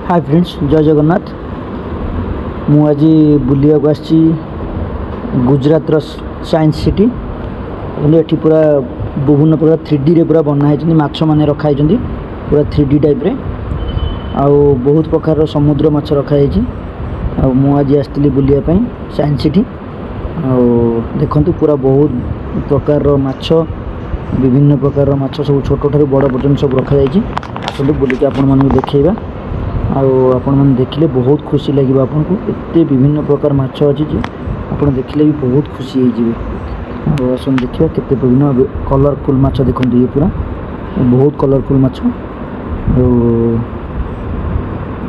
Hi friends, जय जगन्नाथ। मु आज बुलिया को आसी गुजरात साइंस सिटी। ये पूरा विभिन्न प्रकार 3D रे पूरा बनाई माछ मैंने रखाई पूरा 3D टाइप रे। आउ बहुत प्रकार समुद्र माछ रखाई। मु आज आसती बुलिया साइंस सिटी। देखु पूरा बहुत प्रकार माछ, विभिन्न प्रकार माछ सब छोट ठार बड़ पर्यटन सब रखाई। आसतु बुलिक आपण मानक देखा। आपण मैंने देखिले बहुत खुशी लगे। आपन को एते विभिन्न प्रकार माछ अच्छी आप देखिले भी बहुत खुशी हो। आसन देखिए केते विभिन्न कलरफुल माछ देखो। ये पूरा बहुत कलरफुल माछ,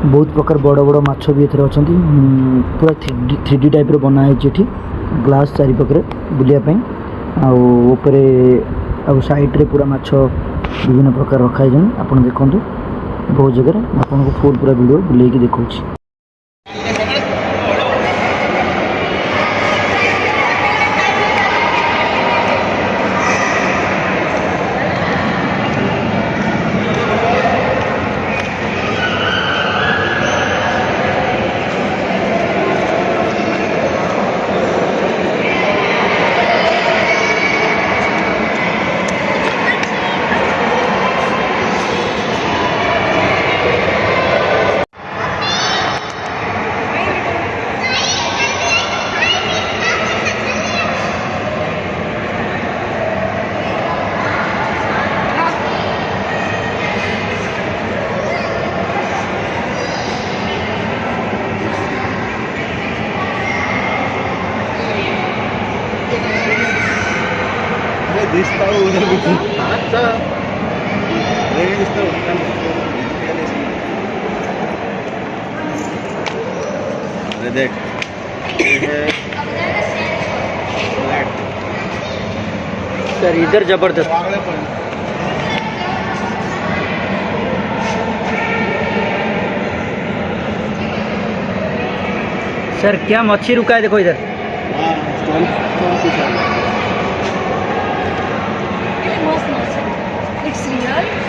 बहुत प्रकार बड़ बड़ माछ भी एथरे अच्छा। पूरा 3D टाइप बनाई ग्लास चारि पाखे बुलियापाई। आउे आउ साइड्रे पूरा माछ विभिन्न प्रकार रखाई। आप देखो बहुत जगह आपको फुल पूरा वीडियो बुले देखा। दिसता उधर भी अच्छा नहीं दिसता अरे देख सर इधर जबरदस्त। सर क्या मच्छी रुका है, देखो इधर।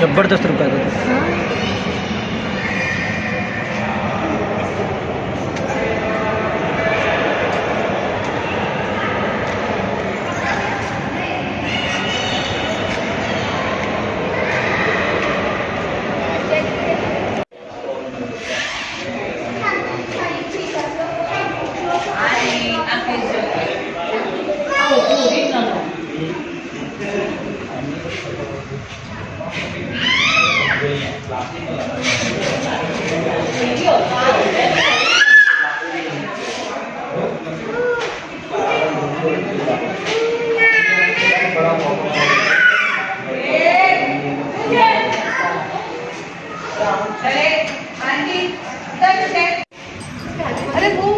जबरदस्त रुका है। अरे वो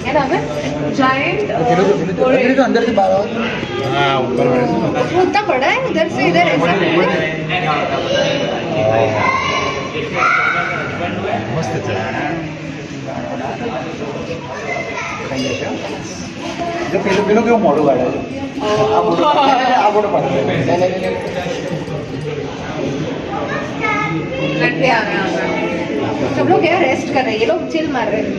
क्या नाम है? जायंट अंदर से बाहर उतना बड़ा है, उधर से इधर ऐसा मस्त जो पिलो क्यों मोड़ू गाड़ा सब लोग यार रेस्ट कर रहे हैं, ये लोग चिल मार रहे हैं। इन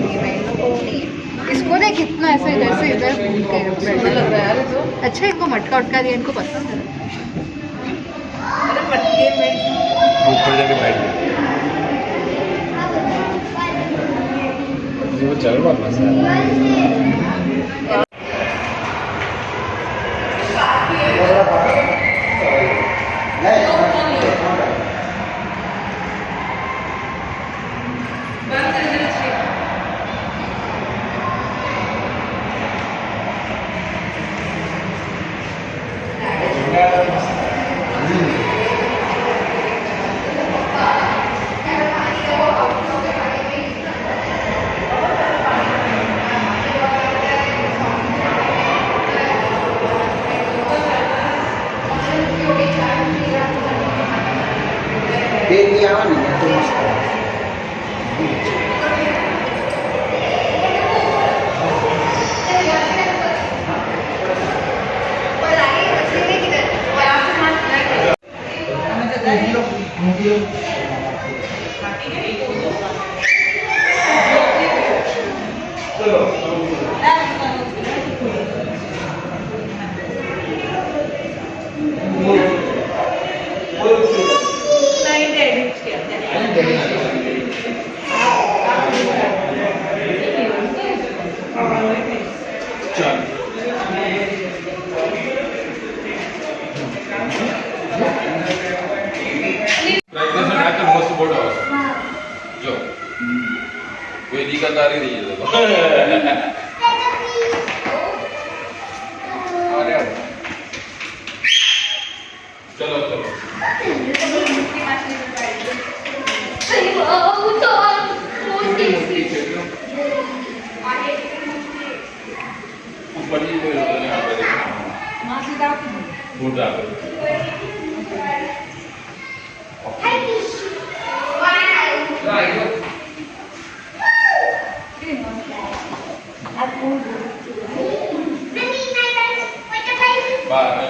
लोगों को नहीं है। इसको देख कितना ऐसे इधर से इधर सुंदर लग रहा है। तो अच्छा इनको मटका उटका दिया, इनको पसंद है। अरे मटके में ऊपर जाके बैठ गया वो चल बहुत मजा है। तारी नहीं है तो अरे चलो चलो ऊपर ही कोई होता नहीं आप देखना फूट जाते बाहर